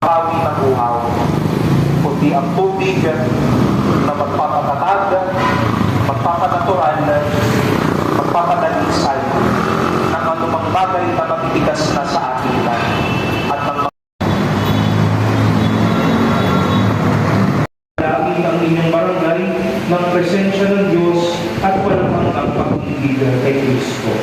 Pawi ng uhaw, kundi ang tubig na magpapatatag, magpapanatural, magpapadalisay ng anumang bagay na magtigas na sa atin at ng lagi ang inyong barangay ng presensya ng Diyos at walang hanggang pag-ibig kay Kristo.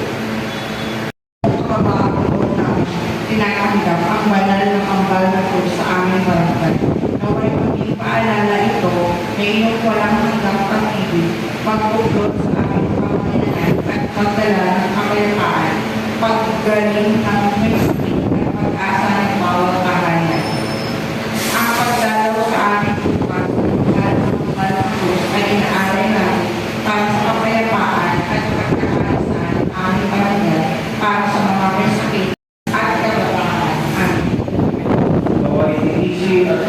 Tinatanggap ang banal ng ambal na po sa aming barangay. Naway maging paalala ito na inyong walang hanggang pag-ibig, pagbuklod sa aming pamamayanan at pagdala ng kapayapaan, paggaling ng Kristi at pag-asa ng bawat tahanan. Ang pagdalaw sa aming bukas at ambal na po ay inaaray namin para sa kapayapaan at pagkakaalisan ng aming barangay para sa mga may sakit. Naway tiisin at